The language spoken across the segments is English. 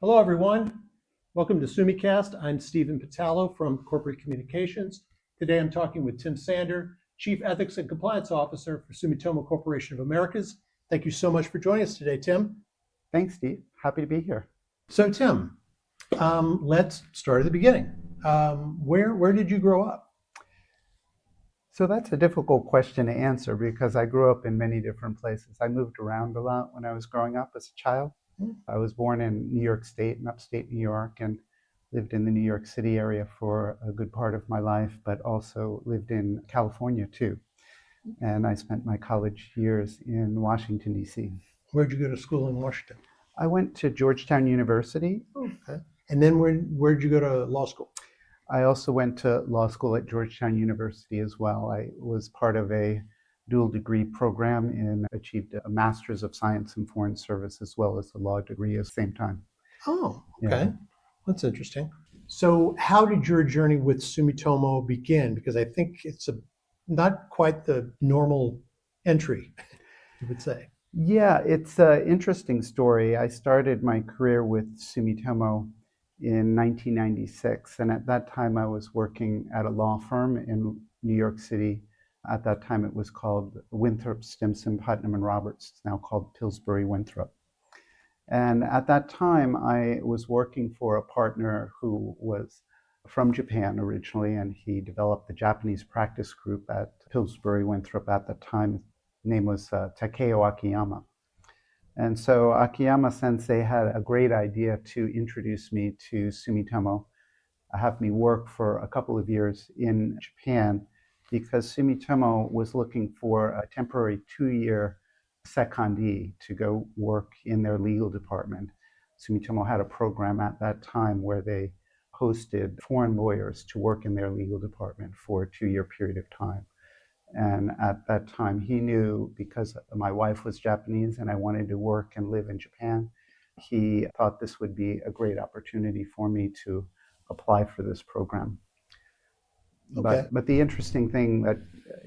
Hello, everyone. Welcome to SUMICAST. I'm Stephen Pitalo from Corporate Communications. Today, I'm talking with Tim Sander, Chief Ethics and Compliance Officer for Sumitomo Corporation of Americas. Thank you so much for joining us today, Tim. Thanks, Steve. Happy to be here. So, Tim, let's start at the beginning. Where did you grow up? So that's a difficult question to answer because I grew up in many different places. I moved around a lot when I was growing up as a child. I was born in New York State, in upstate New York, and lived in the New York City area for a good part of my life, but also lived in California too. And I spent my college years in Washington, D.C. Where'd you go to school in Washington? I went to Georgetown University. Okay. And then where'd you go to law school? I also went to law school at Georgetown University as well. I was part of a dual degree program and achieved a Master's of Science in Foreign Service as well as a law degree at the same time. Oh, okay. Yeah. That's interesting. So how did your journey with Sumitomo begin? Because I think it's not quite the normal entry, you would say. Yeah, it's an interesting story. I started my career with Sumitomo in 1996, and at that time I was working at a law firm in New York City. At that time it was called Winthrop, Stimson, Putnam and Roberts. It's now called Pillsbury Winthrop. And at that time I was working for a partner who was from Japan originally, and he developed the Japanese practice group at Pillsbury Winthrop at the time. His name was Takeo Akiyama. And so Akiyama Sensei had a great idea to introduce me to Sumitomo, have me work for a couple of years in Japan, because Sumitomo was looking for a temporary 2-year secondee to go work in their legal department. Sumitomo had a program at that time where they hosted foreign lawyers to work in their legal department for a 2-year period of time. And at that time, he knew, because my wife was Japanese and I wanted to work and live in Japan, he thought this would be a great opportunity for me to apply for this program. Okay. But the interesting thing that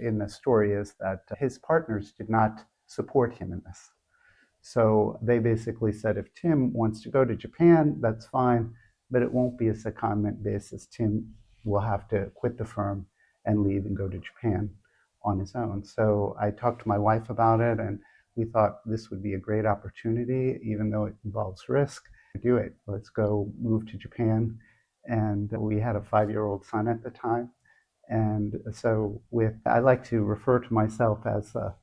in the story is that his partners did not support him in this. So they basically said, if Tim wants to go to Japan, that's fine, but it won't be a secondment basis. Tim will have to quit the firm and leave and go to Japan on his own. So I talked to my wife about it, and we thought this would be a great opportunity, even though it involves risk. Do it. Let's go move to Japan. And we had a 5-year-old son at the time. And so I like to refer to myself as a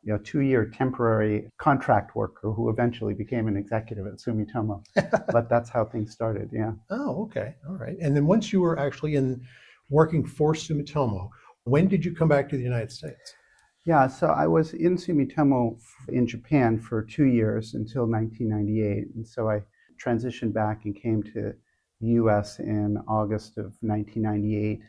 2-year temporary contract worker who eventually became an executive at Sumitomo. But that's how things started, yeah. Oh, okay. All right. And then once you were actually working for Sumitomo, when did you come back to the United States? Yeah, so I was in Sumitomo in Japan for 2 years until 1998. And so I transitioned back and came to the US in August of 1998.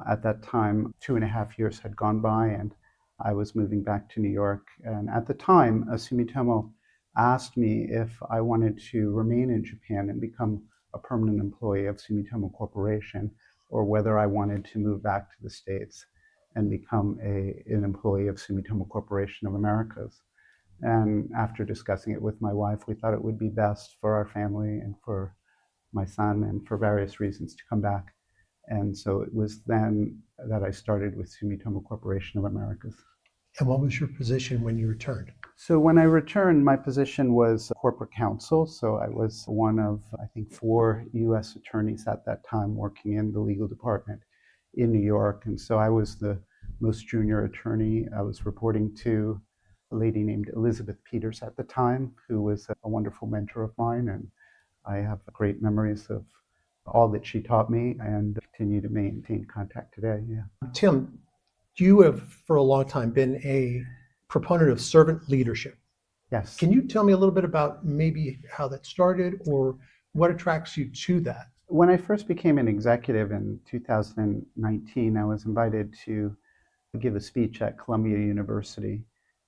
At that time, 2.5 years had gone by and I was moving back to New York. And at the time, Sumitomo asked me if I wanted to remain in Japan and become a permanent employee of Sumitomo Corporation, or whether I wanted to move back to the States and become an employee of Sumitomo Corporation of Americas. And after discussing it with my wife, we thought it would be best for our family and for my son and for various reasons to come back. And so it was then that I started with Sumitomo Corporation of Americas. And what was your position when you returned? So when I returned, my position was corporate counsel. So I was one of, I think, 4 U.S. attorneys at that time working in the legal department in New York. And so I was the most junior attorney. I was reporting to a lady named Elizabeth Peters at the time, who was a wonderful mentor of mine. And I have great memories of all that she taught me and continue to maintain contact today. Yeah. Tim, you have for a long time been a proponent of servant leadership. Yes. Can you tell me a little bit about maybe how that started or what attracts you to that? When I first became an executive in 2019, I was invited to give a speech at Columbia University.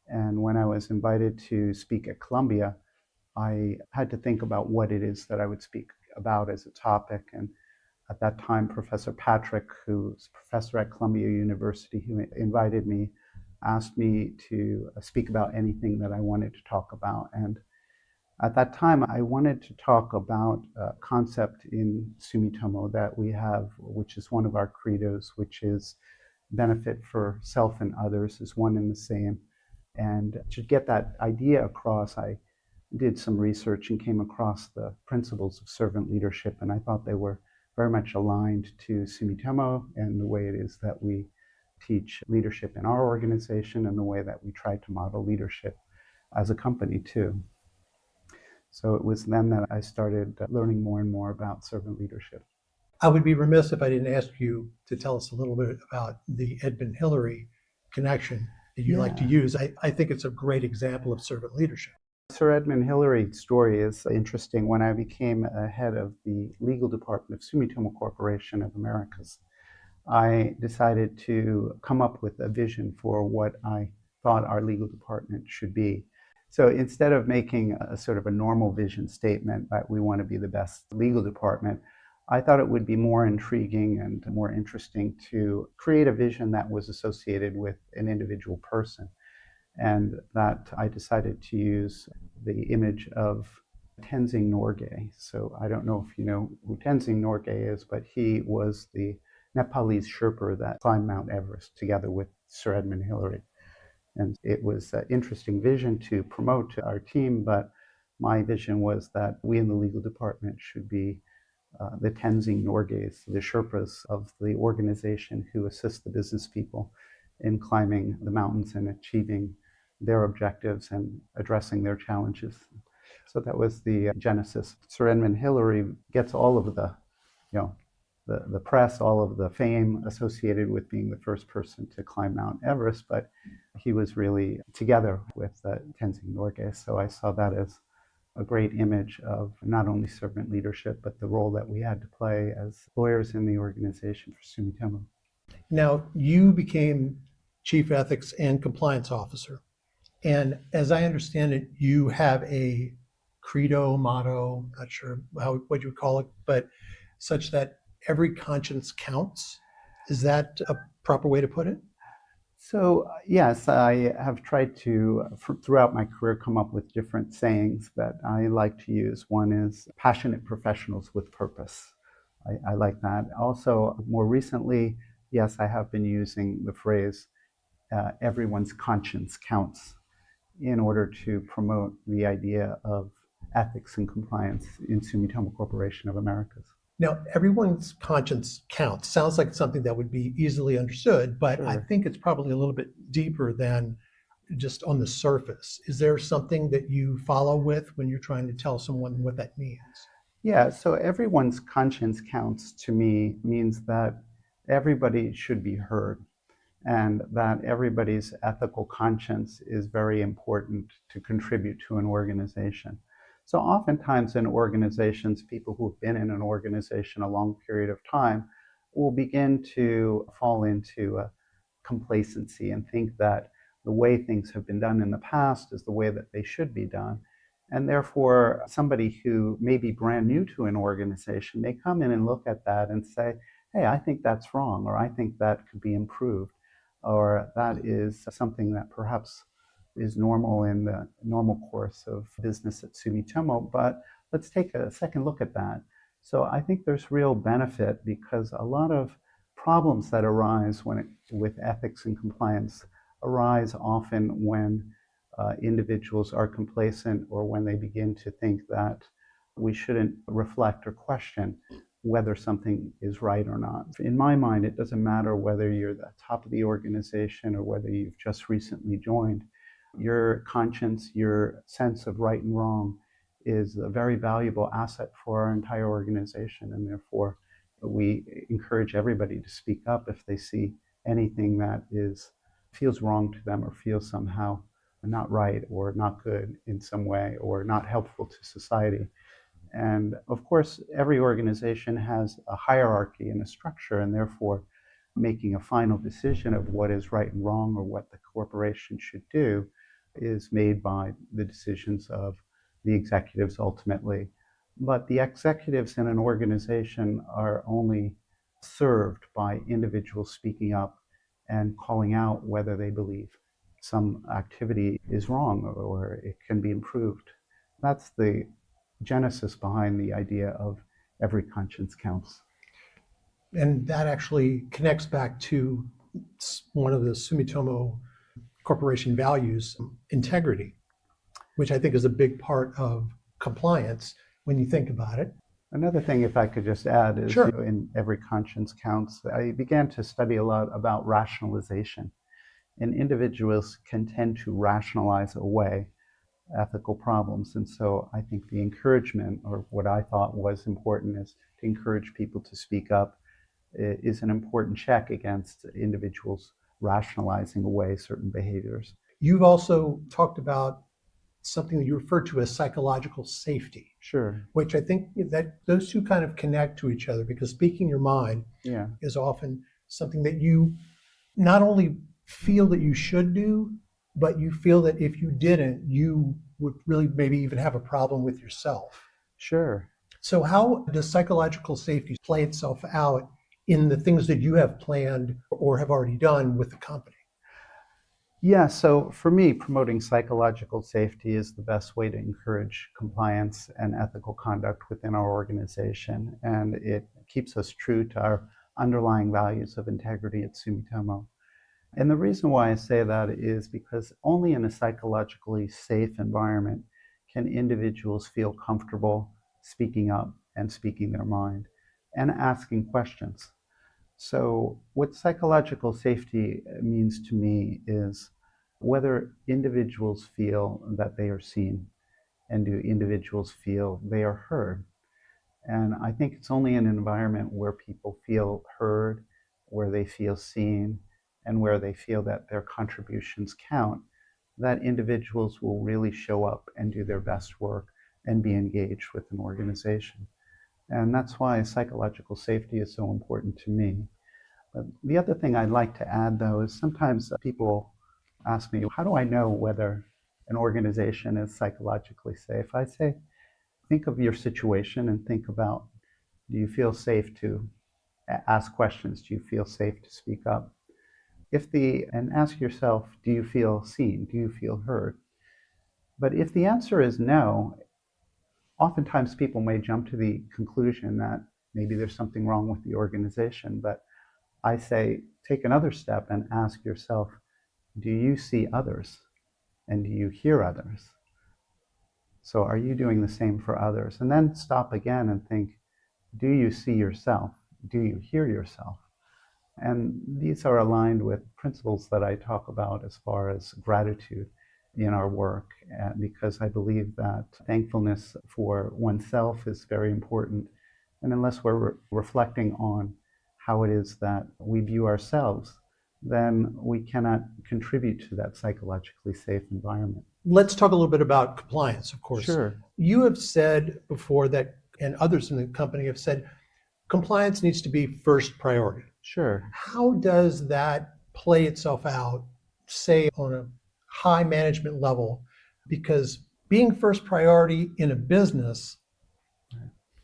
And when I was invited to speak at Columbia, I had to think about what it is that I would speak about as a topic. And at that time, Professor Patrick, who's professor at Columbia University, who invited me, asked me to speak about anything that I wanted to talk about. And At that time, I wanted to talk about a concept in Sumitomo that we have, which is one of our credos, which is benefit for self and others is one and the same. And to get that idea across, I did some research and came across the principles of servant leadership, and I thought they were very much aligned to Sumitomo and the way it is that we teach leadership in our organization and the way that we try to model leadership as a company too. So it was then that I started learning more and more about servant leadership. I would be remiss if I didn't ask you to tell us a little bit about the Edmund Hillary connection that you like to Yeah. use. I think it's a great example of servant leadership. Sir Edmund Hillary's story is interesting. When I became head of the legal department of Sumitomo Corporation of Americas, I decided to come up with a vision for what I thought our legal department should be. So instead of making a sort of a normal vision statement that we want to be the best legal department, I thought it would be more intriguing and more interesting to create a vision that was associated with an individual person. And that I decided to use the image of Tenzing Norgay. So I don't know if you know who Tenzing Norgay is, but he was the Nepalese Sherpa that climbed Mount Everest together with Sir Edmund Hillary. And it was an interesting vision to promote to our team, but my vision was that we in the legal department should be the Tenzing Norgays, the Sherpas of the organization who assist the business people in climbing the mountains and achieving their objectives and addressing their challenges. So that was the genesis. Sir Edmund Hillary gets all of the press, all of the fame associated with being the first person to climb Mount Everest, but he was really together with Tenzing Norgay. So I saw that as a great image of not only servant leadership, but the role that we had to play as lawyers in the organization for Sumitomo. Now, you became Chief Ethics and Compliance Officer. And as I understand it, you have a credo, motto, not sure what you would call it, but such that every conscience counts. Is that a proper way to put it? So, yes, I have tried to, throughout my career, come up with different sayings that I like to use. One is passionate professionals with purpose. I like that. Also, more recently, yes, I have been using the phrase everyone's conscience counts in order to promote the idea of ethics and compliance in Sumitomo Corporation of Americas. Now, everyone's conscience counts. Sounds like something that would be easily understood, but I Sure. think it's probably a little bit deeper than just on the surface. Is there something that you follow with when you're trying to tell someone what that means? Yeah, so everyone's conscience counts to me means that everybody should be heard and that everybody's ethical conscience is very important to contribute to an organization. So oftentimes in organizations, people who've been in an organization a long period of time will begin to fall into a complacency and think that the way things have been done in the past is the way that they should be done. And therefore, somebody who may be brand new to an organization may come in and look at that and say, hey, I think that's wrong, or I think that could be improved, or that is something that perhaps is normal in the normal course of business at Sumitomo, but let's take a second look at that. So I think there's real benefit because a lot of problems that arise with ethics and compliance arise often when individuals are complacent or when they begin to think that we shouldn't reflect or question whether something is right or not. In my mind, it doesn't matter whether you're the top of the organization or whether you've just recently joined. Your conscience, your sense of right and wrong is a very valuable asset for our entire organization, and therefore we encourage everybody to speak up if they see anything that feels wrong to them or feels somehow not right or not good in some way or not helpful to society. And of course, every organization has a hierarchy and a structure, and therefore making a final decision of what is right and wrong or what the corporation should do is made by the decisions of the executives ultimately. But the executives in an organization are only served by individuals speaking up and calling out whether they believe some activity is wrong or it can be improved. That's the genesis behind the idea of every conscience counts. And that actually connects back to one of the Sumitomo Corporation values, integrity, which I think is a big part of compliance when you think about it. Another thing, if I could just add, is Sure. in every conscience counts, I began to study a lot about rationalization. And individuals can tend to rationalize away ethical problems. And so I think the encouragement, or what I thought was important, is to encourage people to speak up, is an important check against individuals rationalizing away certain behaviors. You've also talked about something that you refer to as psychological safety, Sure. which I think that those two kind of connect to each other, because speaking your mind Yeah. is often something that you not only feel that you should do, but you feel that if you didn't, you would really maybe even have a problem with yourself. Sure. So how does psychological safety play itself out in the things that you have planned or have already done with the company? Yeah, so for me, promoting psychological safety is the best way to encourage compliance and ethical conduct within our organization. And it keeps us true to our underlying values of integrity at Sumitomo. And the reason why I say that is because only in a psychologically safe environment can individuals feel comfortable speaking up and speaking their mind and asking questions. So, what psychological safety means to me is whether individuals feel that they are seen and do individuals feel they are heard. And I think it's only in an environment where people feel heard, where they feel seen, and where they feel that their contributions count, that individuals will really show up and do their best work and be engaged with an organization. And that's why psychological safety is so important to me. But the other thing I'd like to add, though, is sometimes people ask me, how do I know whether an organization is psychologically safe? I say, think of your situation and think about, do you feel safe to ask questions? Do you feel safe to speak up? And ask yourself, do you feel seen? Do you feel heard? But if the answer is no, oftentimes people may jump to the conclusion that maybe there's something wrong with the organization. But I say, take another step and ask yourself, do you see others? And do you hear others? So are you doing the same for others? And then stop again and think, do you see yourself? Do you hear yourself? And these are aligned with principles that I talk about as far as gratitude in our work, because I believe that thankfulness for oneself is very important. And unless we're reflecting on how it is that we view ourselves, then we cannot contribute to that psychologically safe environment. Let's talk a little bit about compliance, of course. Sure. You have said before that, and others in the company have said, compliance needs to be first priority. Sure. How does that play itself out, say, on a high management level? Because being first priority in a business,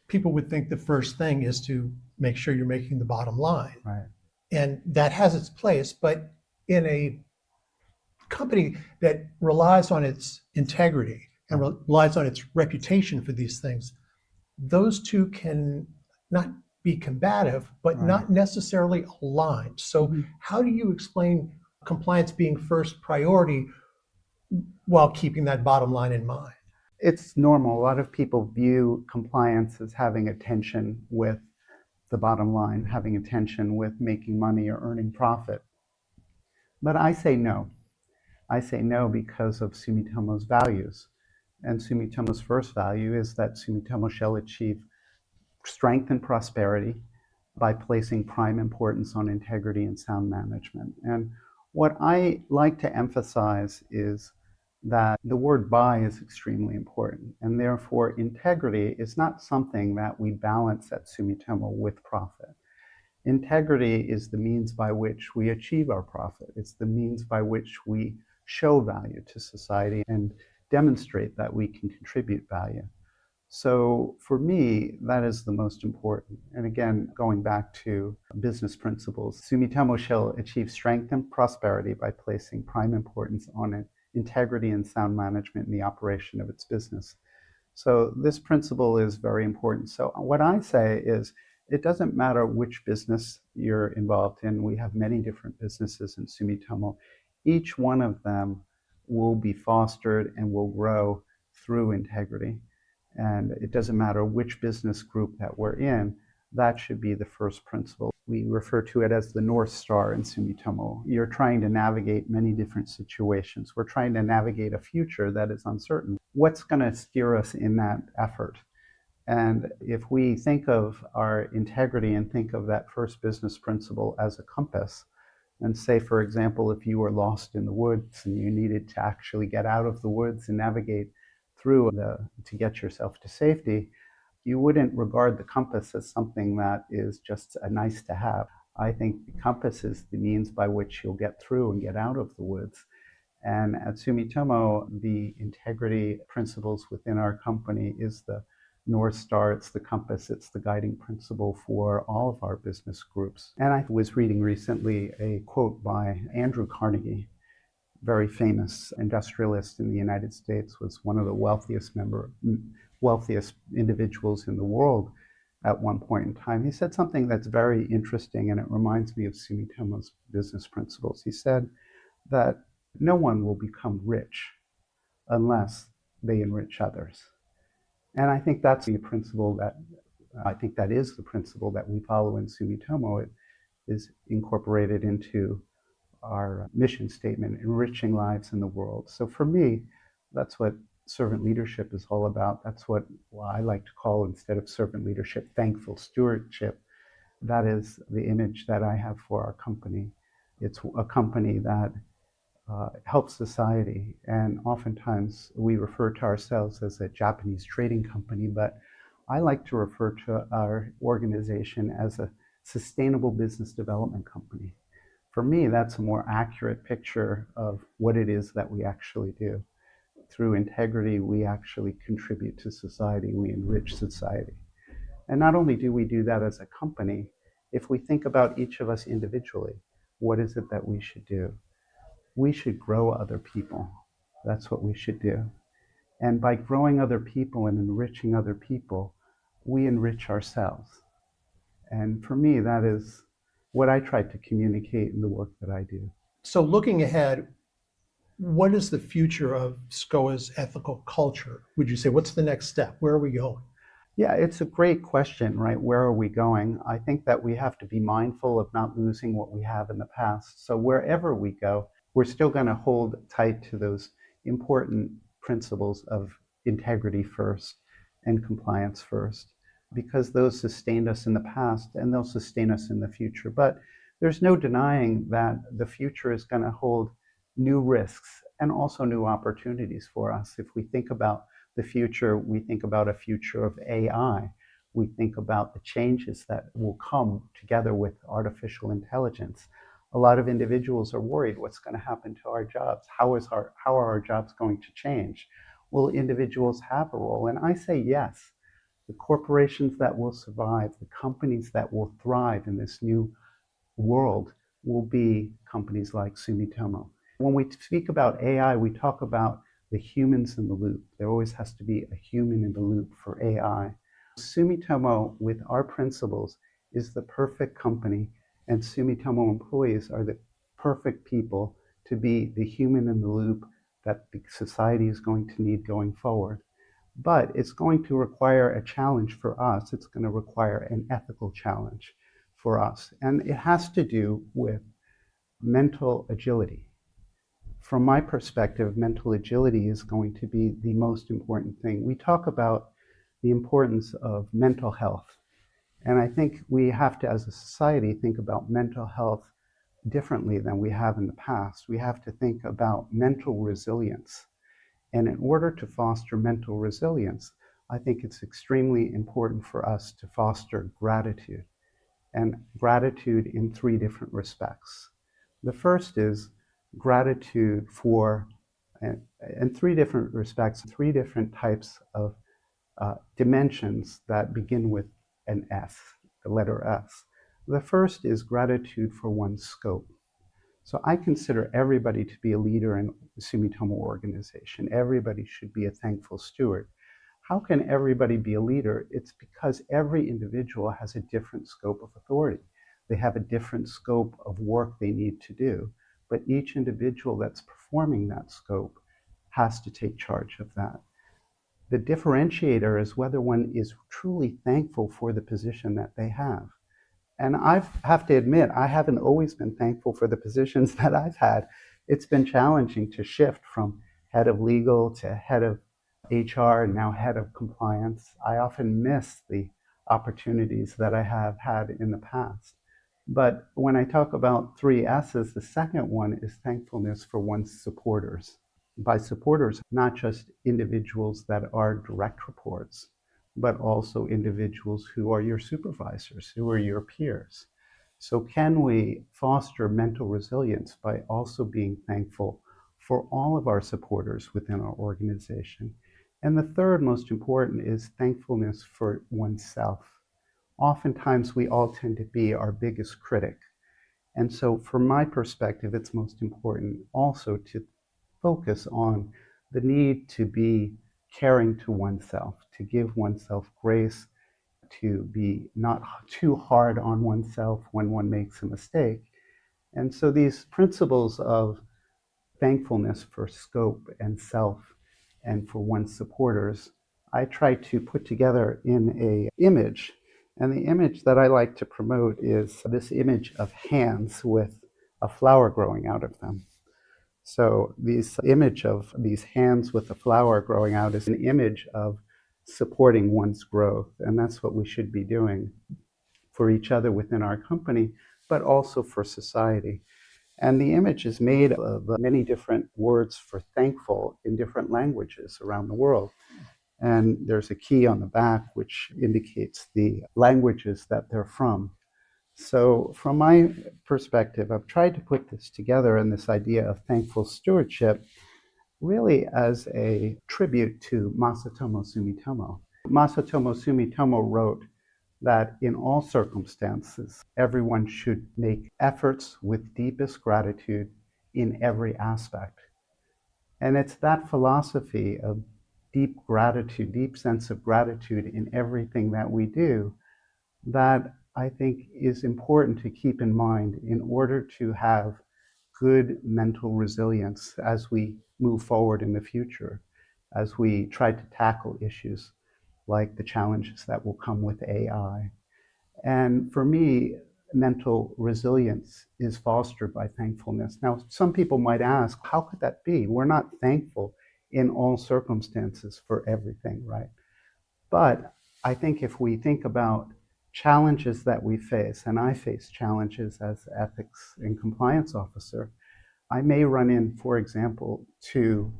people would think the first thing is to make sure you're making the bottom line. Right. And that has its place. But in a company that relies on its integrity and relies on its reputation for these things, those two can not be combative, but Right. not necessarily aligned. So how do you explain compliance being first priority while keeping that bottom line in mind? It's normal. A lot of people view compliance as having a tension with the bottom line, having a tension with making money or earning profit. But I say no. I say no because of Sumitomo's values. And Sumitomo's first value is that Sumitomo shall achieve strength and prosperity by placing prime importance on integrity and sound management. And what I like to emphasize is that the word by is extremely important. And therefore, integrity is not something that we balance at Sumitomo with profit. Integrity is the means by which we achieve our profit. It's the means by which we show value to society and demonstrate that we can contribute value. So for me, that is the most important. And again, going back to business principles, Sumitomo shall achieve strength and prosperity by placing prime importance on integrity and sound management in the operation of its business. So this principle is very important. So what I say is, it doesn't matter which business you're involved in. We have many different businesses in Sumitomo. Each one of them will be fostered and will grow through integrity. And it doesn't matter which business group that we're in, that should be the first principle. We refer to it as the North Star in Sumitomo. You're trying to navigate many different situations. We're trying to navigate a future that is uncertain. What's going to steer us in that effort? And if we think of our integrity and think of that first business principle as a compass, and say, for example, if you were lost in the woods and you needed to actually get out of the woods and navigate through to get yourself to safety, you wouldn't regard the compass as something that is just a nice to have. I think the compass is the means by which you'll get through and get out of the woods. And at Sumitomo, the integrity principles within our company is the North Star, it's the compass, it's the guiding principle for all of our business groups. And I was reading recently a quote by Andrew Carnegie, very famous industrialist in the United States, was one of the wealthiest individuals in the world at one point in time. He said something that's very interesting, and it reminds me of Sumitomo's business principles. He said that no one will become rich unless they enrich others. And I think that's the principle that is the principle that we follow in Sumitomo. It is incorporated into our mission statement, enriching lives in the world. So for me, that's what servant leadership is all about. That's what I like to call, instead of servant leadership, thankful stewardship. That is the image that I have for our company. It's a company that helps society, and oftentimes we refer to ourselves as a Japanese trading company, but I like to refer to our organization as a sustainable business development company. For me, that's a more accurate picture of what it is that we actually do. Through integrity, we actually contribute to society, we enrich society. And not only do we do that as a company, if we think about each of us individually, what is it that we should do? We should grow other people. That's what we should do. And by growing other people and enriching other people, we enrich ourselves. And for me, that is what I try to communicate in the work that I do. So looking ahead, what is the future of SCOA's ethical culture? Would you say, what's the next step? Where are we going? Yeah, it's a great question, right? Where are we going? I think that we have to be mindful of not losing what we have in the past. So wherever we go, we're still going to hold tight to those important principles of integrity first and compliance first, because those sustained us in the past and they'll sustain us in the future. But there's no denying that the future is going to hold new risks and also new opportunities for us. If we think about the future, we think about a future of AI. We think about the changes that will come together with artificial intelligence. A lot of individuals are worried, what's going to happen to our jobs? How are our jobs going to change? Will individuals have a role? And I say yes. The corporations that will survive, the companies that will thrive in this new world will be companies like Sumitomo. When we speak about AI, we talk about the humans in the loop. There always has to be a human in the loop for AI. Sumitomo, with our principles, is the perfect company, and Sumitomo employees are the perfect people to be the human in the loop that the society is going to need going forward. But it's going to require a challenge for us. It's going to require an ethical challenge for us. And it has to do with mental agility. From my perspective, mental agility is going to be the most important thing. We talk about the importance of mental health. And I think we have to, as a society, think about mental health differently than we have in the past. We have to think about mental resilience. And in order to foster mental resilience, I think it's extremely important for us to foster gratitude, and gratitude in three different respects. The first is gratitude for, in three different respects, three different types of dimensions that begin with an S, the letter S. The first is gratitude for one's scope. So I consider everybody to be a leader in the Sumitomo organization. Everybody should be a thankful steward. how can everybody be a leader? It's because every individual has a different scope of authority. They have a different scope of work they need to do, but each individual that's performing that scope has to take charge of that. The differentiator is whether one is truly thankful for the position that they have. And I have to admit, I haven't always been thankful for the positions that I've had. It's been challenging to shift from head of legal to head of HR and now head of compliance. I often miss the opportunities that I have had in the past. But when I talk about three S's, the second one is thankfulness for one's supporters. By supporters, not just individuals that are direct reports, but also individuals who are your supervisors, who are your peers. So can we foster mental resilience by also being thankful for all of our supporters within our organization? And the third most important is thankfulness for oneself. Oftentimes we all tend to be our biggest critic. And so from my perspective, it's most important also to focus on the need to be caring to oneself, to give oneself grace, to be not too hard on oneself when one makes a mistake. And so these principles of thankfulness for scope and self and for one's supporters, I try to put together in an image. And the image that I like to promote is this image of hands with a flower growing out of them. So this image of these hands with a flower growing out is an image of supporting one's growth. And that's what we should be doing for each other within our company, but also for society. And the image is made of many different words for thankful in different languages around the world. And there's a key on the back which indicates the languages that they're from. So from my perspective, I've tried to put this together in this idea of thankful stewardship really as a tribute to Masatomo Sumitomo. Masatomo Sumitomo wrote that in all circumstances, everyone should make efforts with deepest gratitude in every aspect. And it's that philosophy of deep gratitude, deep sense of gratitude in everything that we do that I think is important to keep in mind in order to have good mental resilience as we move forward in the future, as we try to tackle issues like the challenges that will come with AI. And for me, mental resilience is fostered by thankfulness. Now, some people might ask, how could that be? We're not thankful in all circumstances for everything, right? But I think if we think about challenges that we face, and I face challenges as ethics and compliance officer, I may run in, for example, to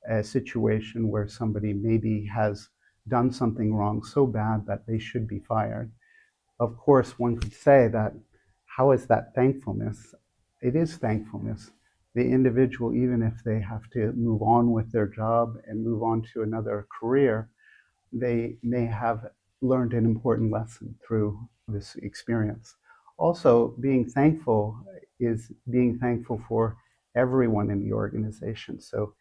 a situation where somebody maybe has done something wrong so bad that they should be fired. Of course, one could say that, how is that thankfulness? It is thankfulness. The individual, even if they have to move on with their job and move on to another career, they may have learned an important lesson through this experience. Also, being thankful is being thankful for everyone in the organization. So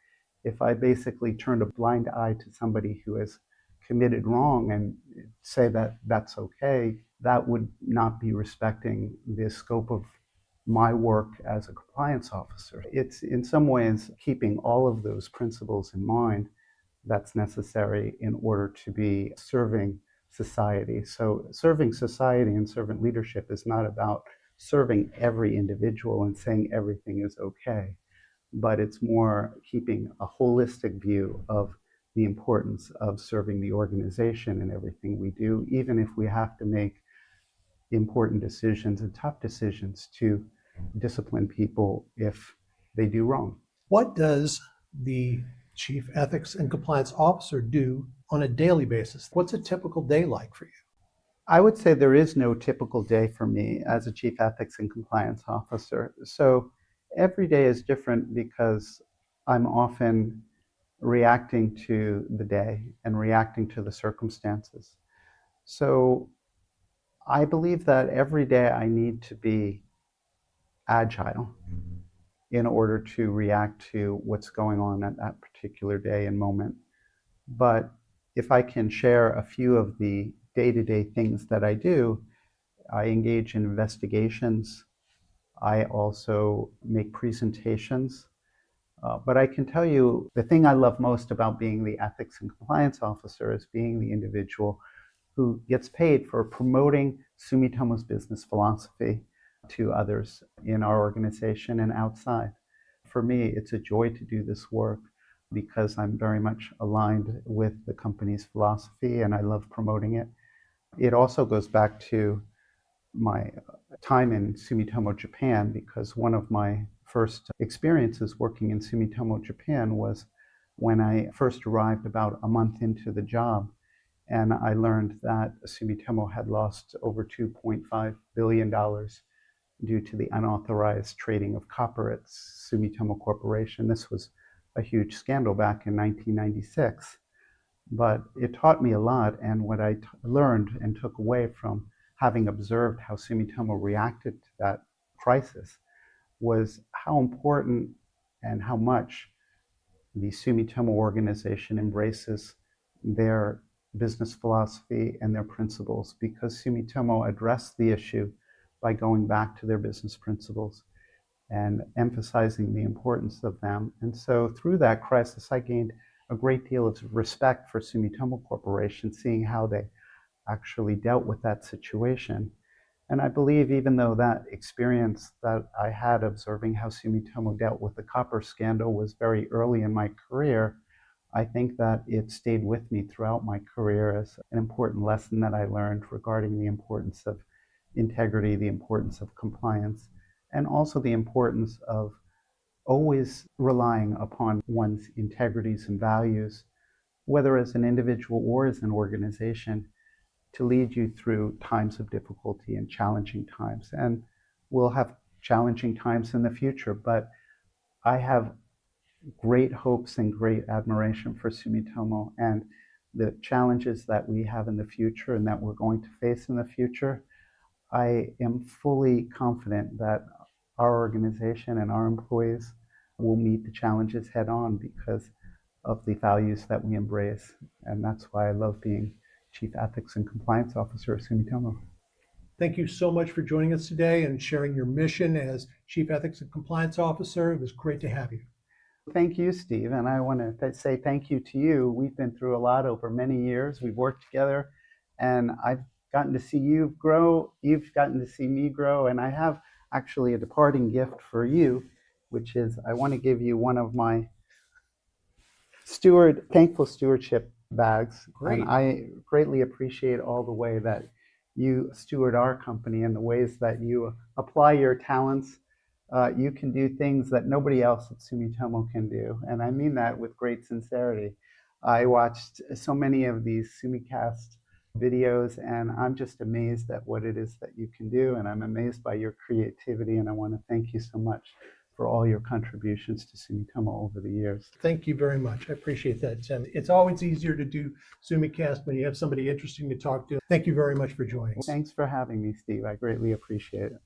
if I basically turned a blind eye to somebody who has committed wrong and say that that's okay, that would not be respecting the scope of my work as a compliance officer. It's in some ways keeping all of those principles in mind that's necessary in order to be serving society. So serving society and servant leadership is not about serving every individual and saying everything is okay, but it's more keeping a holistic view of the importance of serving the organization in everything we do, even if we have to make important decisions and tough decisions to discipline people if they do wrong. What does the Chief Ethics and Compliance Officer do on a daily basis? What's a typical day like for you? I would say there is no typical day for me as a Chief Ethics and Compliance Officer. So every day is different because I'm often reacting to the day and reacting to the circumstances. So I believe that every day I need to be agile in order to react to what's going on at that particular day and moment. But if I can share a few of the day-to-day things that I do, I engage in investigations. I also make presentations. But I can tell you the thing I love most about being the ethics and compliance officer is being the individual who gets paid for promoting Sumitomo's business philosophy to others in our organization and outside. For me, it's a joy to do this work because I'm very much aligned with the company's philosophy and I love promoting it. It also goes back to my time in Sumitomo, Japan, because one of my first experiences working in Sumitomo, Japan was when I first arrived about a month into the job. And I learned that Sumitomo had lost over $2.5 billion due to the unauthorized trading of copper at Sumitomo Corporation. This was a huge scandal back in 1996. But it taught me a lot, and what I learned and took away from having observed how Sumitomo reacted to that crisis was how important and how much the Sumitomo organization embraces their business philosophy and their principles, because Sumitomo addressed the issue by going back to their business principles and emphasizing the importance of them. And so through that crisis, I gained a great deal of respect for Sumitomo Corporation, seeing how they actually dealt with that situation. And I believe even though that experience that I had observing how Sumitomo dealt with the copper scandal was very early in my career, I think that it stayed with me throughout my career as an important lesson that I learned regarding the importance of integrity, the importance of compliance, and also the importance of always relying upon one's integrities and values, whether as an individual or as an organization, to lead you through times of difficulty and challenging times. And we'll have challenging times in the future, but I have great hopes and great admiration for Sumitomo and the challenges that we have in the future and that we're going to face in the future. I am fully confident that our organization and our employees will meet the challenges head on because of the values that we embrace. And that's why I love being Chief Ethics and Compliance Officer at Sumitomo. Thank you so much for joining us today and sharing your mission as Chief Ethics and Compliance Officer. It was great to have you. Thank you, Steve. And I want to say thank you to you. We've been through a lot over many years. We've worked together, and I've gotten to see you grow. You've gotten to see me grow. And I have actually a departing gift for you, which is I want to give you one of my thankful stewardship bags. Great. And I greatly appreciate all the way that you steward our company and the ways that you apply your talents. You can do things that nobody else at Sumitomo can do. And I mean that with great sincerity. I watched so many of these SUMICAST videos, and I'm just amazed at what it is that you can do. And I'm amazed by your creativity. And I want to thank you so much for all your contributions to Sumitomo over the years. Thank you very much. I appreciate that, Tim. It's always easier to do SUMICAST when you have somebody interesting to talk to. Thank you very much for joining. Thanks for having me, Steve. I greatly appreciate it.